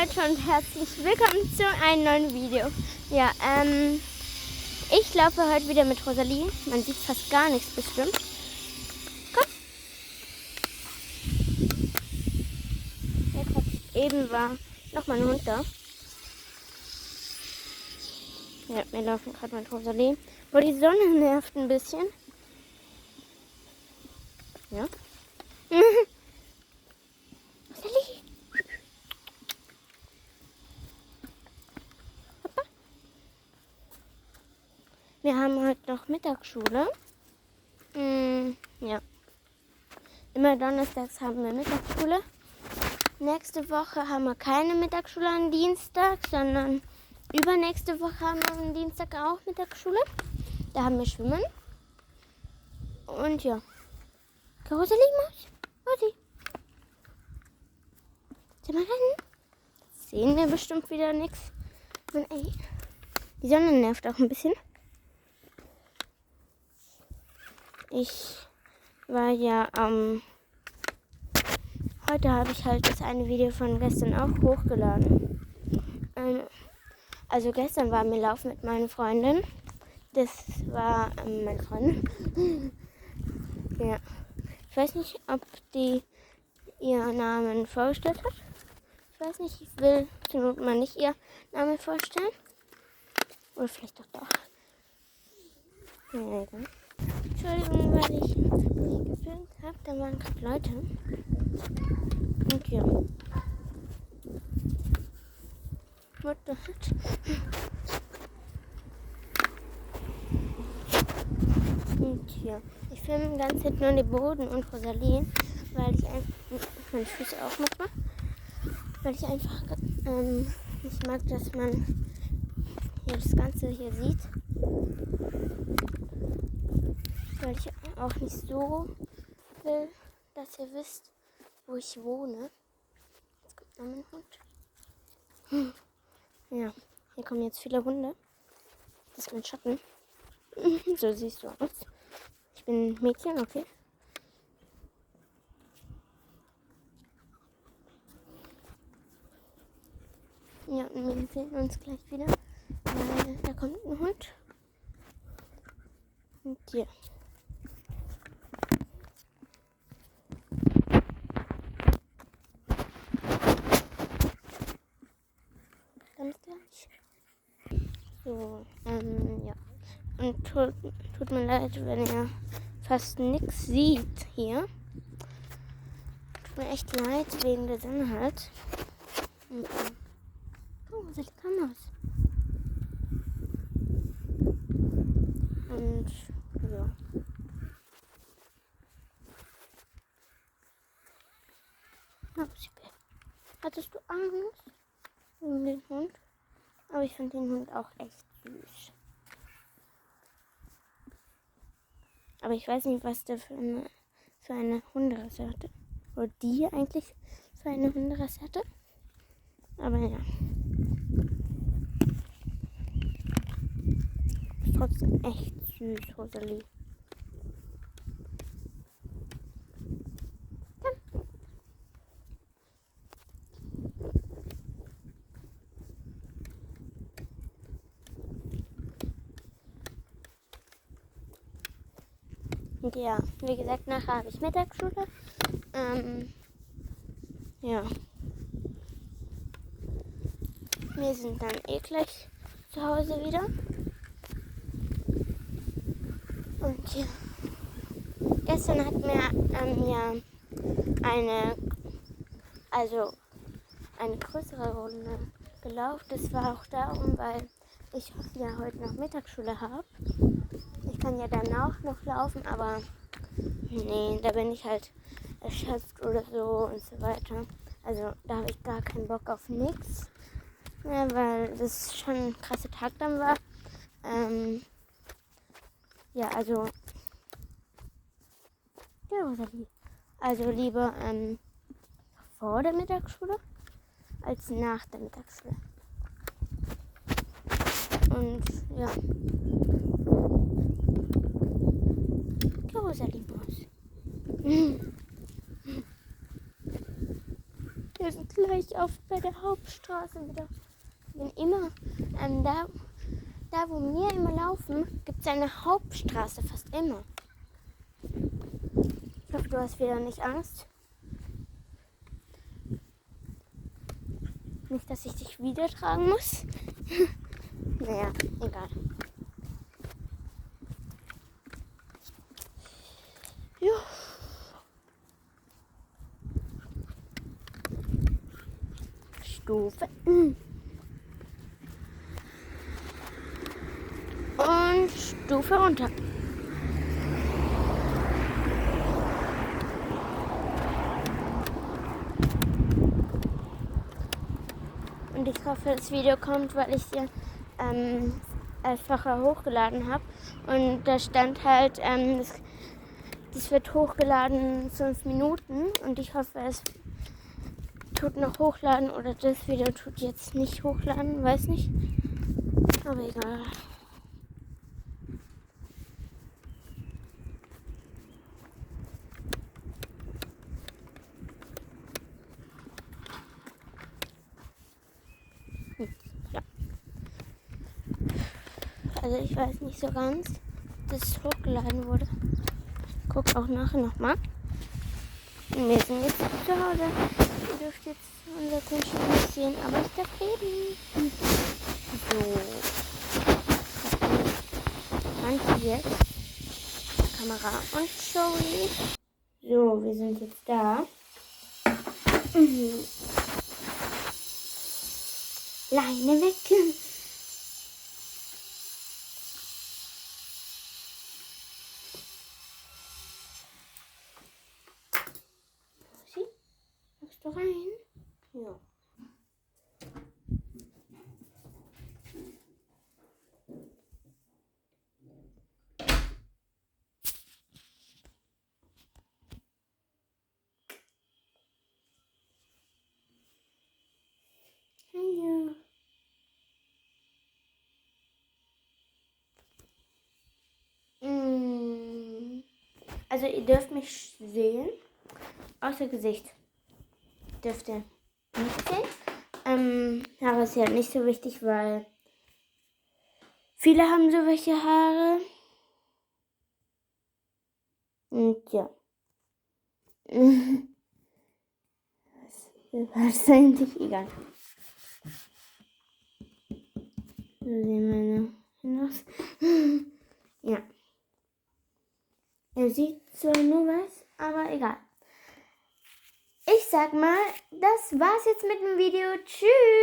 Leute und herzlich willkommen zu einem neuen Video. Ja, ich laufe heute wieder mit Rosalie. Man sieht fast gar nichts bestimmt. Komm. Ja, eben war nochmal ein Hund da. Ja, wir laufen gerade mit Rosalie. Wo die Sonne nervt ein bisschen. Ja. Rosalie. Papa. Wir haben heute noch Mittagsschule. Ja. Immer donnerstags haben wir Mittagsschule. Nächste Woche haben wir keine Mittagsschule am Dienstag, sondern übernächste Woche haben wir am Dienstag auch Mittagsschule. Da haben wir Schwimmen. Und ja. Rosalie, Maus. Rosi. Soll mal rennen? Sehen wir bestimmt wieder nichts. Und ey, die Sonne nervt auch ein bisschen. Ich war ja heute habe ich halt das eine Video von gestern auch hochgeladen. Also gestern waren wir laufen mit meiner Freundin. Das war meine Freundin. Ja. Ich weiß nicht, ob die ihren Namen vorgestellt hat. Ich weiß nicht, ich will zur Not mal nicht ihr Namen vorstellen. Oder vielleicht doch. Ja, egal. Entschuldigung, weil ich nicht gefilmt habe. Da waren gerade Leute. Und ja. What the heck? Und hier. Ich filme ganz hinten nur den Boden und Rosalie, weil ich einfach meine Füße auch manchmal, weil ich einfach nicht mag, dass man hier das Ganze hier sieht. Weil ich auch nicht so will, dass ihr wisst, wo ich wohne. Jetzt kommt noch mein Hund. Ja, hier kommen jetzt viele Hunde. Das ist mein Schatten. So siehst du aus. Ich bin ein Mädchen, okay. Ja, und wir sehen uns gleich wieder, weil da kommt ein Hund. Und hier. Ganz gleich. So, ja. Und tut mir leid, wenn ihr fast nichts seht hier. Tut mir echt leid wegen der Sonne halt. Oh, was ist die aus? Und ja. Hattest du Angst um den Hund? Aber ich fand den Hund auch echt süß. Aber ich weiß nicht, was der für eine Hunderasse hatte. Oder die eigentlich für eine Hunderasse hatte. Aber ja. Ist trotzdem echt süß, Rosalie. Und ja, wie gesagt, nachher habe ich Mittagsschule. Ja. Wir sind dann gleich zu Hause wieder. Und ja. Gestern hat mir ja eine größere Runde gelaufen. Das war auch darum, weil ich ja heute noch Mittagsschule habe. Ich kann ja danach noch laufen, aber nee, da bin ich halt erschöpft oder so und so weiter. Also da habe ich gar keinen Bock auf nichts, ja, weil das schon ein krasser Tag dann war. Ja, also ja, Rosalie. Also lieber vor der Mittagsschule als nach der Mittagsschule. Und ja. Ja, Rosalie Maus. Wir sind gleich bei der Hauptstraße wieder. Wenn immer, da wo wir immer laufen, gibt es eine Hauptstraße, fast immer. Ich hoffe, du hast wieder nicht Angst. Nicht, dass ich dich wieder tragen muss. Naja, egal. Ja. Stufe. Und Stufe runter. Und ich hoffe, das Video kommt, weil ich hier einfacher hochgeladen habe. Und da stand halt, das wird hochgeladen in 5 Minuten. Und ich hoffe, es tut noch hochladen oder das Video tut jetzt nicht hochladen, weiß nicht. Aber egal. Ja. Also ich weiß nicht so ganz, dass es hochgeladen wurde. Ich gucke auch nachher nochmal. Wir sind jetzt zu Hause. Ihr dürft jetzt unser Grundstück nicht sehen, aber ich darf reden. So. Montiert. Kamera und Joey. So, wir sind jetzt da. Leine weg. Magst du rein? Ja. Hallo. Also ihr dürft mich sehen, außer Gesicht. Dürft ihr nicht sehen. Haare ist ja nicht so wichtig, weil viele haben so welche Haare. Und ja. Was ist eigentlich egal. So sehen meine Hände aus. Ja. Er sieht zwar nur was, aber egal. Ich sag mal, das war's jetzt mit dem Video. Tschüss!